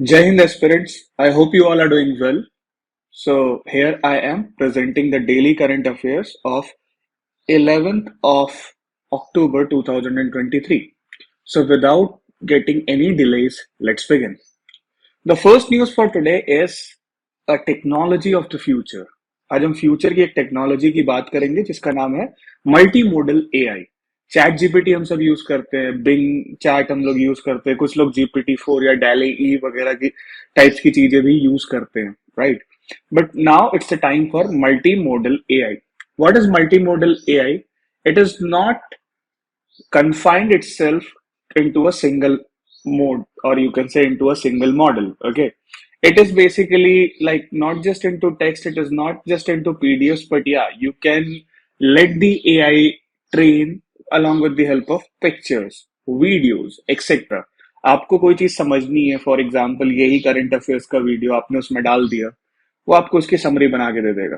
Jai Hind aspirants, I hope you all are doing well. So here I am presenting the daily current affairs of 11th of October 2023. So without getting any delays, let's begin. The first news for today is a technology of the future. आज हम future की एक technology की बात करेंगे जिसका नाम है multi modal AI. Chat GPT हम सब यूज करते हैं, बिंग चैट हम लोग यूज करते हैं, कुछ लोग जीपीटी 4 या डैली ई वगैरह की टाइप्स की चीजें भी यूज करते हैं, right? But now it's the time for multi modal AI. What is multi modal AI? It is not confined itself into a single mode, or you can say into a single model. Okay, it is basically like not just into text, it is not just into pdfs, but yeah, you can let the ai train along with the help of pictures, videos, etc. आपको कोई चीज समझनी है, for example यही current affairs का video आपने उसमें डाल दिया, वो आपको उसकी समरी बना के दे देगा।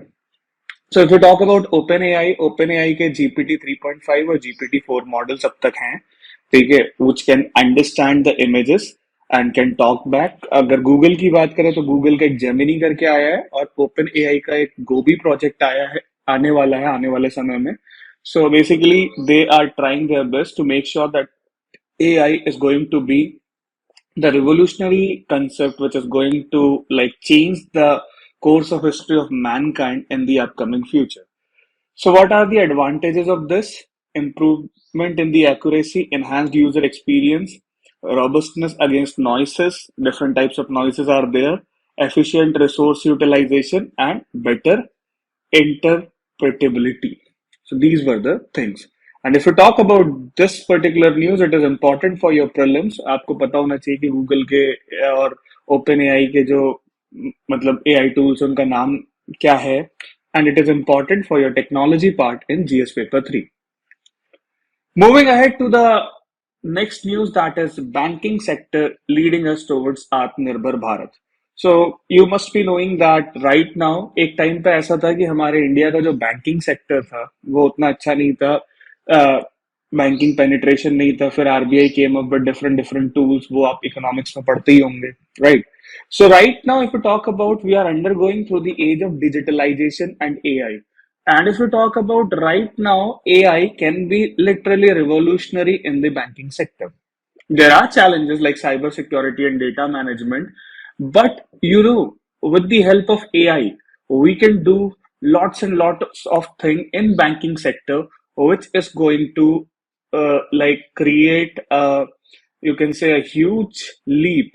So if you talk about OpenAI के GPT 3.5 और GPT 4 मॉडल्स अब तक हैं, ठीक है, which can understand the images and can talk back। अगर गूगल की बात करें तो गूगल का एक जेमिनी करके आया है, और OpenAI का एक गोबी प्रोजेक्ट आया है, आने वाला है आने वाले समय में। So basically they are trying their best to make sure that AI is going to be the revolutionary concept which is going to like change the course of history of mankind in the upcoming future. So what are the advantages of this? Improvement in the accuracy, enhanced user experience, robustness against noises, different types of noises are there, efficient resource utilization, and better interpretability. So these were the things. And if you talk about this particular news, it is important for your prelims. आपको पता होना चाहिए कि Google के और open AI के जो मतलब एआई टूल्स उनका नाम क्या है, and it is important for your technology part in GS paper 3. Moving ahead to the next news, that is banking sector leading us towards Atmanirbhar Bharat. So you must be knowing that right now एक time पे ऐसा था कि हमारे India का जो banking sector था वो उतना अच्छा नहीं था, बैंकिंग पेनिट्रेशन नहीं था। फिर RBI came up with different different tools, वो आप इकोनॉमिक्स में पढ़ते ही होंगे, right? So right now, if you talk about, we are undergoing through the age of digitalization and AI. And if you talk about right now, AI can be literally revolutionary in the banking sector. There are challenges like cybersecurity and data management, but with the help of AI, we can do lots and lots of things in banking sector, which is going to like create a, you can say, a huge leap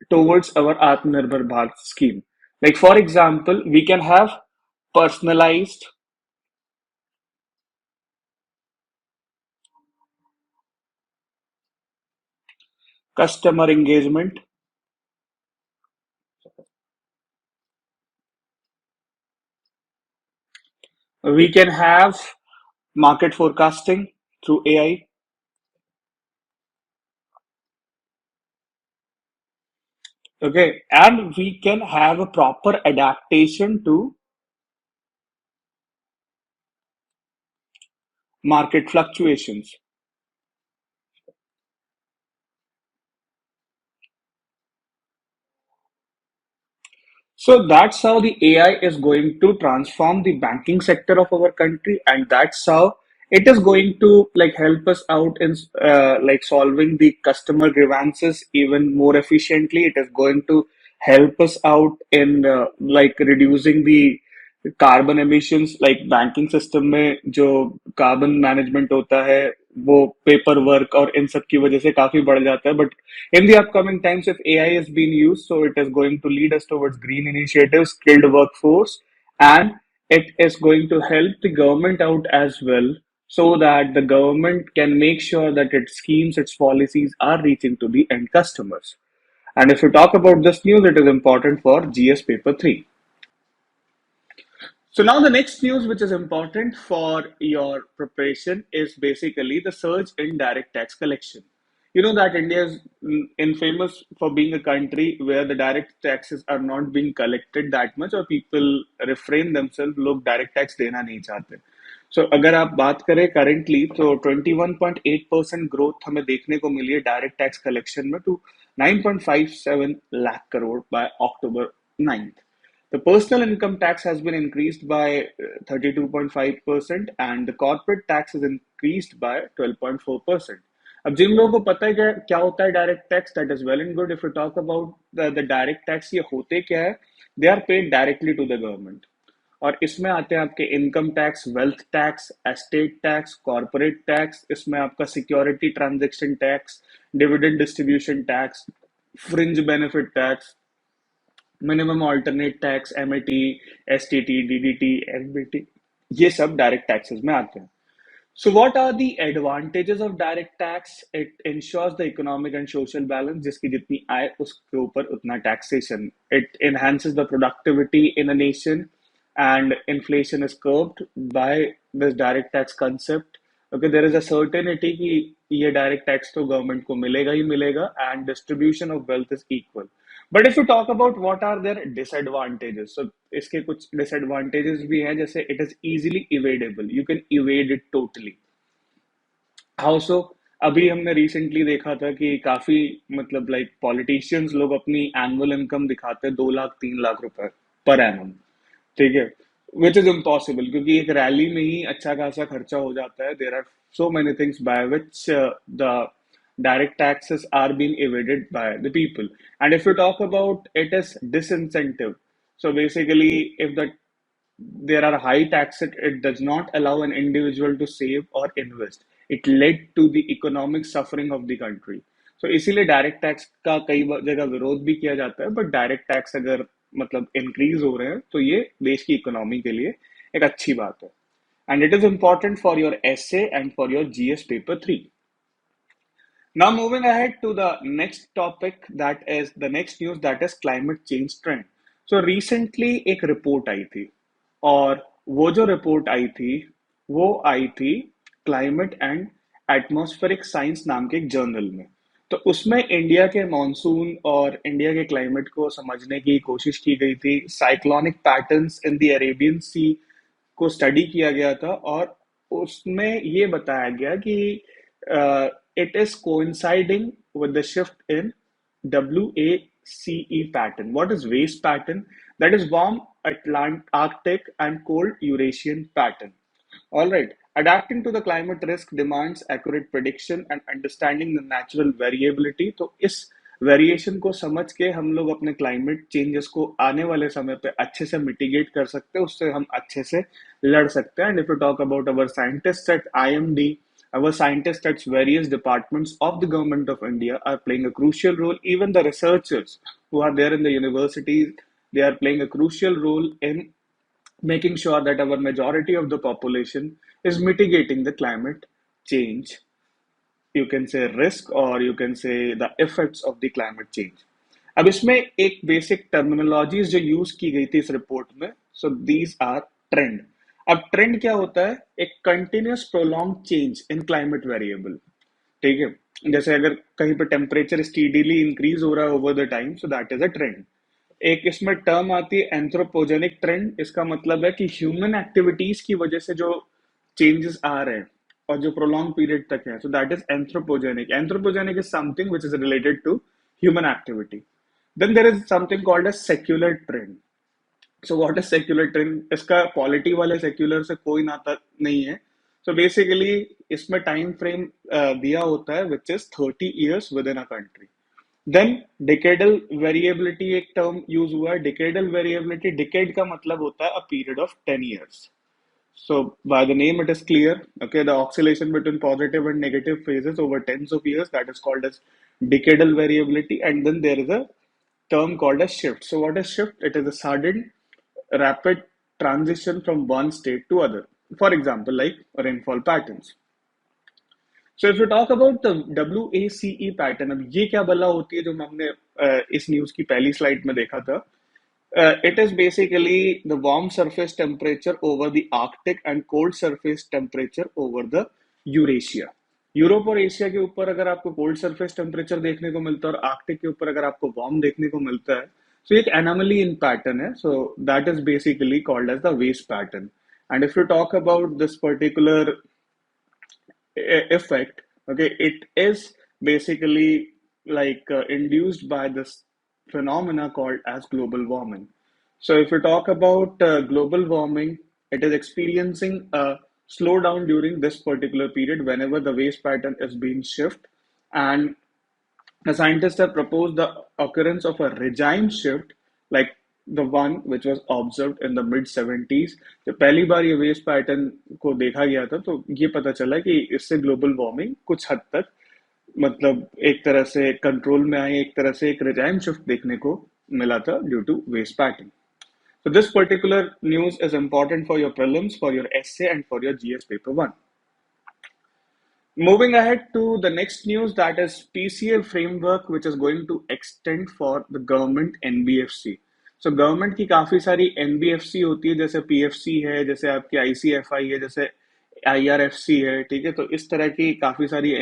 towards our Atmanirbhar Bharat scheme. Like for example, we can have personalized customer engagement. We can have market forecasting through AI. Okay, and we can have a proper adaptation to market fluctuations. So that's how the AI is going to transform the banking sector of our country, and that's how it is going to like help us out in like solving the customer grievances even more efficiently. It is going to help us out in like reducing the carbon emissions. Like banking system में जो carbon management होता है वो paper work और इन सब की वजह से काफी बढ़ जाता है, but in the upcoming times, if AI is being used, so it is going to lead us towards green initiatives, skilled workforce, and it is going to help the government out as well, so that the government can make sure that its schemes, its policies are reaching to the end customers. And if you talk about this news, it is important for GS paper 3. So now the next news which is important for your preparation is basically the surge in direct tax collection. You know that India is infamous for being a country where the direct taxes are not being collected that much, or people refrain themselves, लोग direct tax देना नहीं चाहते। So अगर आप बात करें currently, तो 21.8% growth हमें देखने को मिली है डायरेक्ट टैक्स कलेक्शन में, to 9.57 lakh crore by October 9th. The personal income tax has been increased by 32.5% and the corporate tax is increased by 12.4%. अब जिन लोगों को पता है क्या क्या होता है direct tax, that is well and good. If you talk about the direct tax, ये होते क्या है? They are paid directly to the government. और इसमें आते हैं आपके income tax, wealth tax, estate tax, corporate tax, इसमें आपका security transaction tax, dividend distribution tax, fringe benefit tax, minimum alternate tax, MAT, STT, DDT, FBT, ये सब direct taxes में आते हैं. So what are the advantages of direct tax? It ensures the economic and social balance. जिसकी जितनी आय उसके ऊपर उतना taxation. It enhances the productivity in a nation, and inflation is curbed by this direct tax concept. Okay, there is a certainty कि ये direct tax तो government को मिलेगा ही मिलेगा, and distribution of wealth is equal. But if you talk about what are their disadvantages, so इसके कुछ disadvantages भी हैं, जैसे it is easily evadable, you can evade it totally. How so? अभी हमने रिसेंटली देखा था कि काफी मतलब लाइक पॉलिटिशियंस लोग अपनी एनुअल इनकम दिखाते हैं 2 लाख 3 लाख रुपए पर एनम. ठीक है, विच इज इम्पॉसिबल, क्योंकि एक रैली में ही अच्छा खासा खर्चा हो जाता है. There are so many things by which the direct taxes are being evaded by the people. And if you talk about it as disincentive, so basically if there are high taxes, it does not allow an individual to save or invest. It led to the economic suffering of the country. So इसीलिए direct tax का कई जगह विरोध भी किया जाता है, but direct tax अगर मतलब इंक्रीज हो रहे हैं तो ये देश की इकोनॉमी के लिए एक अच्छी बात है. And it is important for your essay and for your GS paper 3. Now moving ahead to the next topic, that is the next news, that is climate change trend. So recently एक report आई थी, और वो जो report आई थी वो आई थी climate and atmospheric science नाम के एक जर्नल में. तो उसमें इंडिया के मॉनसून और इंडिया के क्लाइमेट को समझने की कोशिश की गई थी. Cyclonic patterns in the Arabian sea को स्टडी किया गया था, और उसमें ये बताया गया कि it is coinciding with the shift in WACE pattern. What is WACE pattern? That is warm Arctic and cold Eurasian pattern. All right. Adapting to the climate risk demands accurate prediction and understanding the natural variability. तो इस variation को समझ के हम लोग अपने climate changes को आने वाले समय पे अच्छे से मिटिगेट कर सकते हैं, उससे हम अच्छे से लड़ सकते हैं. And if you talk about our scientist at IMD, our scientists at various departments of the government of India are playing a crucial role. Even the researchers who are there in the universities, they are playing a crucial role in making sure that our majority of the population is mitigating the climate change, you can say risk, or you can say the effects of the climate change. अब इसमें एक basic terminologies जो use की गई थी इस report में, so these are trend. अब ट्रेंड क्या होता है? एक continuous prolong change in climate variable. ठीक है, जैसे अगर कहीं पे टेम्परेचर स्टीडीली इंक्रीज हो रहा है over the time, so that is a trend. एक इसमें टर्म आती है एंथ्रोपोजेनिक ट्रेंड. इसका मतलब है कि ह्यूमन एक्टिविटीज की वजह से जो चेंजेस आ रहे हैं और जो प्रोलॉन्ग पीरियड तक है, so that is anthropogenic. Anthropogenic is something which is related to human activity. Then there is something called a secular trend. So what is secular trend? इसका पॉलिटी वाले सेक्युलर से कोई नाता नहीं है. सो बेसिकली इसमें टाइम फ्रेम दिया होता है which is 30 years within a country. Then decadal variability एक टर्म यूज हुआ है. डिकेडल वेरिएबिलिटी, डिकेड का मतलब होता है a period of 10 years. So by the name it is clear, okay, the oscillation between positive and negative phases over tens of years, that is called as decadal variability. And then there is a term called as shift. So what is shift? It is a sudden rapid transition from one state to other. For example, like rainfall patterns. So if you talk about the WACE pattern, अब ये क्या बला होती है जो हमने इस news की पहली स्लाइड में देखा था. It is basically the warm surface temperature over the Arctic and cold surface temperature over the Eurasia. Europe और एशिया के ऊपर अगर आपको कोल्ड सरफेस टेम्परेचर देखने को मिलता है और आर्कटिक के ऊपर अगर आपको वार्म देखने को मिलता है, so एक एनोमली इन पैटर्न है. So that is basically called as the WACE pattern. And if you talk about this particular effect, okay, it is basically induced by this phenomena called as global warming. So if we talk about global warming, it is experiencing a slowdown during this particular period whenever the waste pattern is being shifted, and the scientists have proposed the occurrence of a regime shift like the one which was observed in the mid 70s. जब पहली बार ये wave pattern को देखा गया था तो ये पता चला कि इससे ग्लोबल वार्मिंग कुछ हद तक मतलब एक तरह से कंट्रोल में आई, एक तरह से एक रिजाइम शिफ्ट देखने को मिला था due to west pattern. So this particular news is important for your prelims, for your essay, and for your GS paper 1. Moving ahead to the next news, that is PCA framework, which is going to extend for the government NBFC. So government की काफी सारी NBFC होती है, जैसे PFC है, जैसे आपकी ICFI है, जैसे IRFC है, ठीक है. तो इस तरह की काफी सारी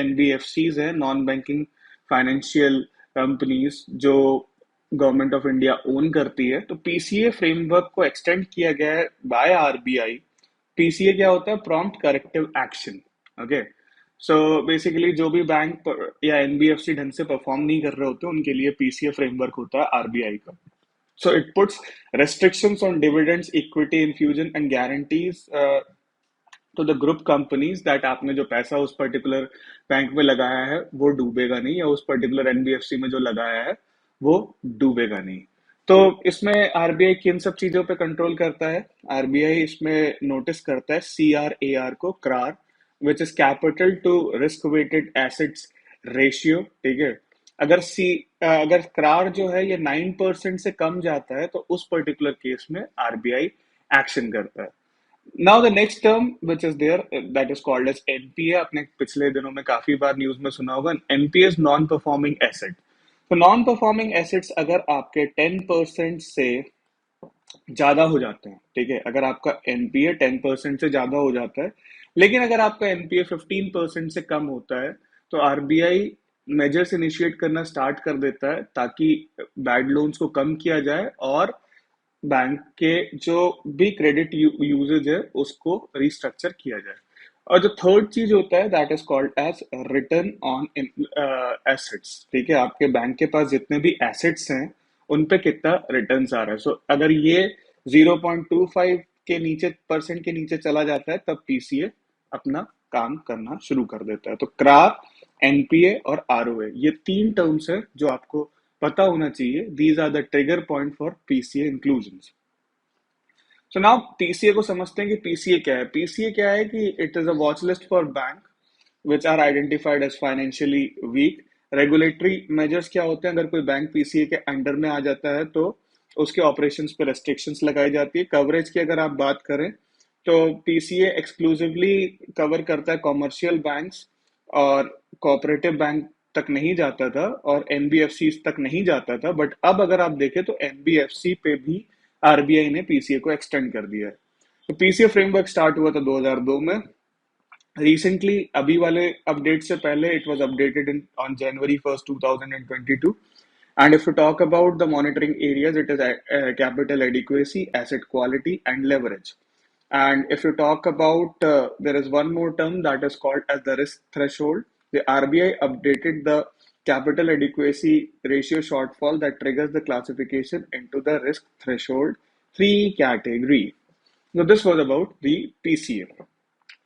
NBFCs है, नॉन बैंकिंग फाइनेंशियल कंपनीज, जो गवर्नमेंट ऑफ इंडिया ओन करती है. तो PCA फ्रेमवर्क को एक्सटेंड किया गया है बाय RBI. PCA क्या होता है? Prompt corrective action. Okay, so basically जो भी बैंक या एनबीएफसी ढंग से परफॉर्म नहीं कर रहे होते उनके लिए पीसीए फ्रेमवर्क होता है आरबीआई का. So it puts restrictions on dividends, equity infusion and guarantees to the group companies that आपने जो पैसा उस पर्टिकुलर बैंक में लगाया है वो डूबेगा नहीं, या उस पर्टिकुलर एनबीएफसी में जो लगाया है वो डूबेगा नहीं. तो इसमें आरबीआई किन सब चीजों पे कंट्रोल करता है? आरबीआई इसमें नोटिस करता है सीआरएआर को, CRAR, which is capital to risk weighted assets ratio. ठीक है, अगर क्रार जो है ये 9% से कम जाता है तो उस पर्टिकुलर केस में आरबीआई एक्शन करता है. Now the next term which is there, that is called as NPA. आपने पिछले दिनों में काफी बार न्यूज में सुना होगा, NPA is non performing asset. तो नॉन परफॉर्मिंग एसेट्स अगर आपके 10% से ज्यादा हो जाते हैं, ठीक है, अगर आपका एनपीए 10% से ज्यादा हो जाता है, लेकिन अगर आपका एनपीए 15% से कम होता है, तो आरबीआई मेजर्स इनिशिएट करना स्टार्ट कर देता है ताकि बैड लोन्स को कम किया जाए और बैंक के जो भी क्रेडिट यूजेज है उसको रिस्ट्रक्चर किया जाए. और जो थर्ड चीज होता है that is called as return on assets. ठीक है, आपके बैंक के पास जितने भी एसेट्स हैं उन पे कितना रिटर्न्स आ रहा है. सो अगर ये 0.25 के नीचे परसेंट के नीचे चला जाता है तब पीसीए अपना काम करना शुरू कर देता है. तो क्रार, एनपीए और आरओए, ये तीन टर्म्स है जो आपको पता होना चाहिए. These are the trigger point for PCA inclusion. So now PCA को समझते हैं कि पीसीए क्या है. पीसीए क्या है कि it is a watch list for bank which are identified as financially weak. Regulatory measures क्या होते हैं? अगर कोई बैंक पीसीए के अंडर में आ जाता है तो उसके ऑपरेशंस पे रेस्ट्रिक्शंस लगाई जाती है. कवरेज की अगर आप बात करें तो पीसीए एक्सक्लूसिवली कवर करता है कॉमर्शियल बैंक्स, और कोऑपरेटिव बैंक तक नहीं जाता था और एनबीएफसी तक नहीं जाता था. बट अब अगर आप देखें तो एनबीएफसी पे भी आरबीआई ने पीसीए को एक्सटेंड कर दिया है. तो पीसीए फ्रेमवर्क स्टार्ट हुआ था 2002 में. रिसेंटली अभी वाले अपडेट से पहले it was updated in on January 1st 2022. And if you talk about the monitoring areas, it is capital adequacy, asset quality, and leverage. And if you talk about, there is one more term that is called as the risk threshold. The RBI updated the capital adequacy ratio shortfall that triggers the classification into the risk threshold 3 category. So this was about the PCA.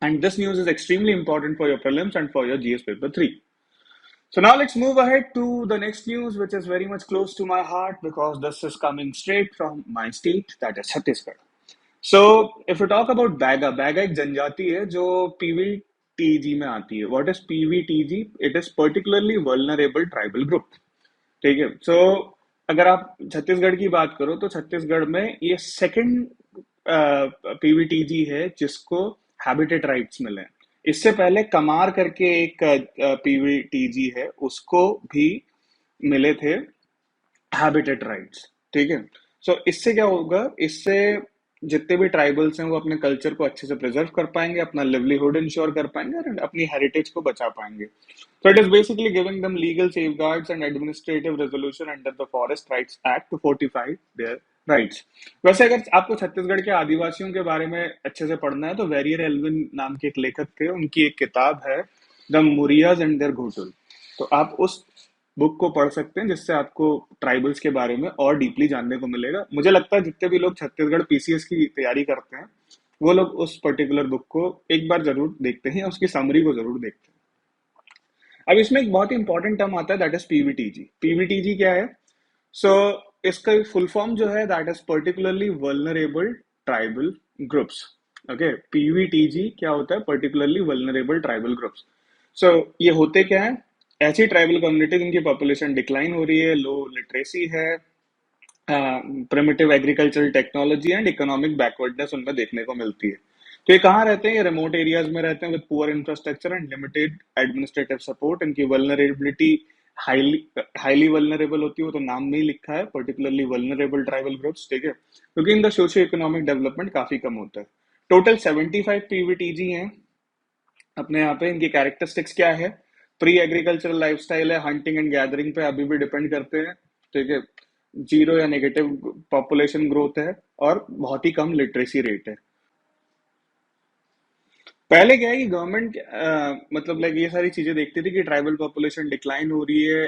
And this news is extremely important for your prelims and for your GS paper 3. So now let's move ahead to the next news, which is very much close to my heart because this is coming straight from my state, that is Chhattisgarh. So if you talk about Baiga, Baiga एक जनजाति है जो PVTG में आती है. What is PVTG? It is particularly vulnerable tribal group. ठीक है, सो अगर आप छत्तीसगढ़ की बात करो तो छत्तीसगढ़ में ये सेकंड पीवीटीजी है जिसको हैबिटेट राइट्स मिले. इससे पहले कमार करके एक पीवीटीजी है, उसको भी मिले थे हैबिटेट राइट्स. ठीक है, सो इससे क्या होगा? इससे जितने भी ट्राइबल्स हैं वो अपने कल्चर को अच्छे से प्रिजर्व कर पाएंगे, अपना लिवलीहुड इंश्योर कर पाएंगे और अपनी हेरिटेज को बचा पाएंगे. So it is basically giving them legal safeguards and administrative resolution under the Forest Rights Act to fortify their rights. वैसे अगर आपको छत्तीसगढ़ के आदिवासियों के बारे में अच्छे से पढ़ना है तो वेरियर एल्विन नाम के एक लेखक थे, उनकी एक किताब है द मुरियाज एंड देयर घोटुल. तो आप उस बुक को पढ़ सकते हैं, जिससे आपको ट्राइबल्स के बारे में और डीपली जानने को मिलेगा। मुझे लगता है जितने भी लोग छत्तीसगढ़ पीसीएस की तैयारी करते हैं वो लोग उस पर्टिकुलर बुक को एक बार जरूर देखते हैं, उसकी समरी को जरूर देखते हैं। अब इसमें एक बहुत ही इंपॉर्टेंट टर्म आता है, दैट इज पीवीटीजी। पीवीटीजी क्या है? सो इसका फुल फॉर्म जो है, that is particularly vulnerable tribal groups. Okay, PVTG क्या होता है? Particularly vulnerable tribal groups. So ये होते क्या है? ऐसी ट्राइबल कम्युनिटी जिनकी पॉपुलेशन डिक्लाइन हो रही है, लो लिटरेसी है, primitive agricultural technology and economic backwardness उनमें देखने को मिलती है। तो ये कहाँ रहते हैं? ये रिमोट एरियाज में रहते हैं with poor infrastructure and limited administrative support. इनकी वल्नरेबिलिटी हाईली हाईली वल्नरेबल होती है, वो तो नाम में ही लिखा है, पर्टिकुलरली वल्नरेबल ट्राइबल ग्रुप्स, ठीक है, क्योंकि इनका सोशियो इकोनॉमिक डेवलपमेंट काफी कम होता है। टोटल 75 पीवीटीजी हैं अपने यहाँ पे। इनकी कैरेक्टरिस्टिक्स क्या है? प्री एग्रीकल्चरल लाइफस्टाइल है, हंटिंग एंड गैदरिंग पे अभी भी डिपेंड करते हैं, ठीक है, जीरो या नेगेटिव पॉपुलेशन ग्रोथ है और बहुत ही कम लिटरेसी रेट है। पहले क्या है कि गवर्नमेंट मतलब लाइक ये सारी चीजें देखती थी कि ट्राइबल पॉपुलेशन डिक्लाइन हो रही है,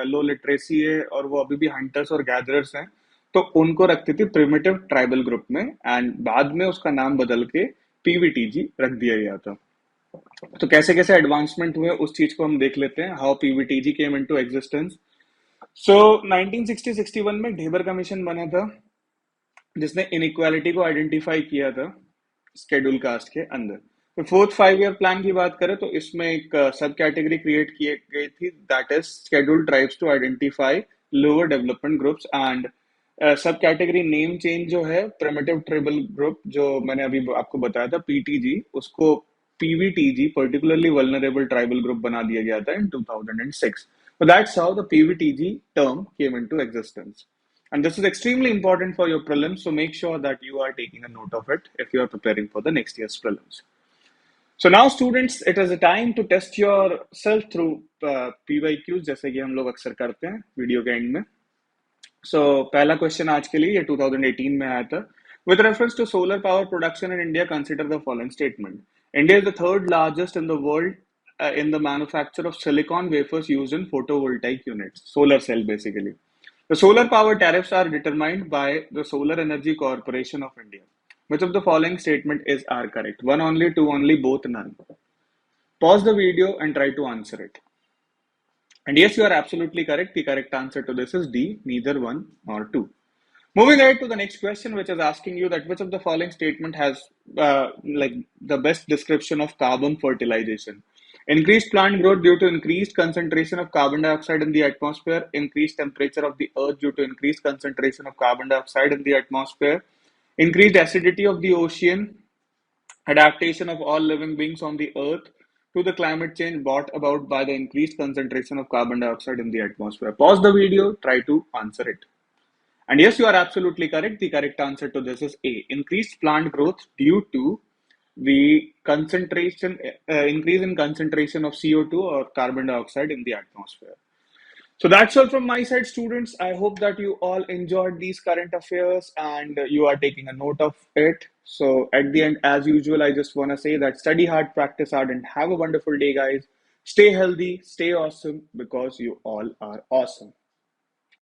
लो लिटरेसी है और वो अभी भी हंटर्स और गैदरर्स हैं, तो उनको रखती थी प्रिमिटिव ट्राइबल ग्रुप में, एंड बाद में उसका नाम बदल के पीवीटीजी रख दिया गया था। तो कैसे कैसे एडवांसमेंट हुए उस चीज को हम देख लेते हैं, how PVTG came into existence. So 1960-61 में ढेबर कमीशन बना था, जिसने इनइक्वालिटी को आइडेंटिफाई किया था स्केड्यूल कास्ट के अंदर। तो फोर्थ 5 ईयर प्लान की बात करें तो इसमें एक सब कैटेगरी क्रिएट की गई थी, that is scheduled tribes to identify lower development groups. And sub category name change जो है, प्रिमिटिव ट्राइबल ग्रुप जो मैंने अभी आपको बताया था पीटीजी, उसको PVTG particularly vulnerable tribal group बना दिया गया था इन 2006। So that's how the PVTG term came into existence. And this is extremely important for your prelims, so make sure that you are taking a note of it if you are preparing for the next year's prelims. So now students, it is a time to test yourself through PYQs, जैसे कि हम लोग अक्सर करते हैं video के and में। So पहला क्वेश्चन आज के लिए ये 2018 में आया था। With reference to solar power production in India, consider the following statement. India is the third largest in the world in the manufacture of silicon wafers used in photovoltaic units, solar cell basically. The solar power tariffs are determined by the Solar Energy Corporation of India. Which of the following statement is are correct? One only, two only, both none. Pause the video and try to answer it. And yes, you are absolutely correct. The correct answer to this is D, neither one nor two. Moving ahead to the next question, which is asking you that which of the following statement has like the best description of carbon fertilization? Increased plant growth due to increased concentration of carbon dioxide in the atmosphere, increased temperature of the earth due to increased concentration of carbon dioxide in the atmosphere, increased acidity of the ocean, adaptation of all living beings on the earth to the climate change brought about by the increased concentration of carbon dioxide in the atmosphere. Pause the video, try to answer it. And yes, you are absolutely correct. The correct answer to this is A, increased plant growth due to the concentration, increase in concentration of CO2 or carbon dioxide in the atmosphere. So that's all from my side, students. I hope that you all enjoyed these current affairs and you are taking a note of it. So at the end, as usual, I just want to say that study hard, practice hard, and have a wonderful day, guys. Stay healthy, stay awesome, because you all are awesome.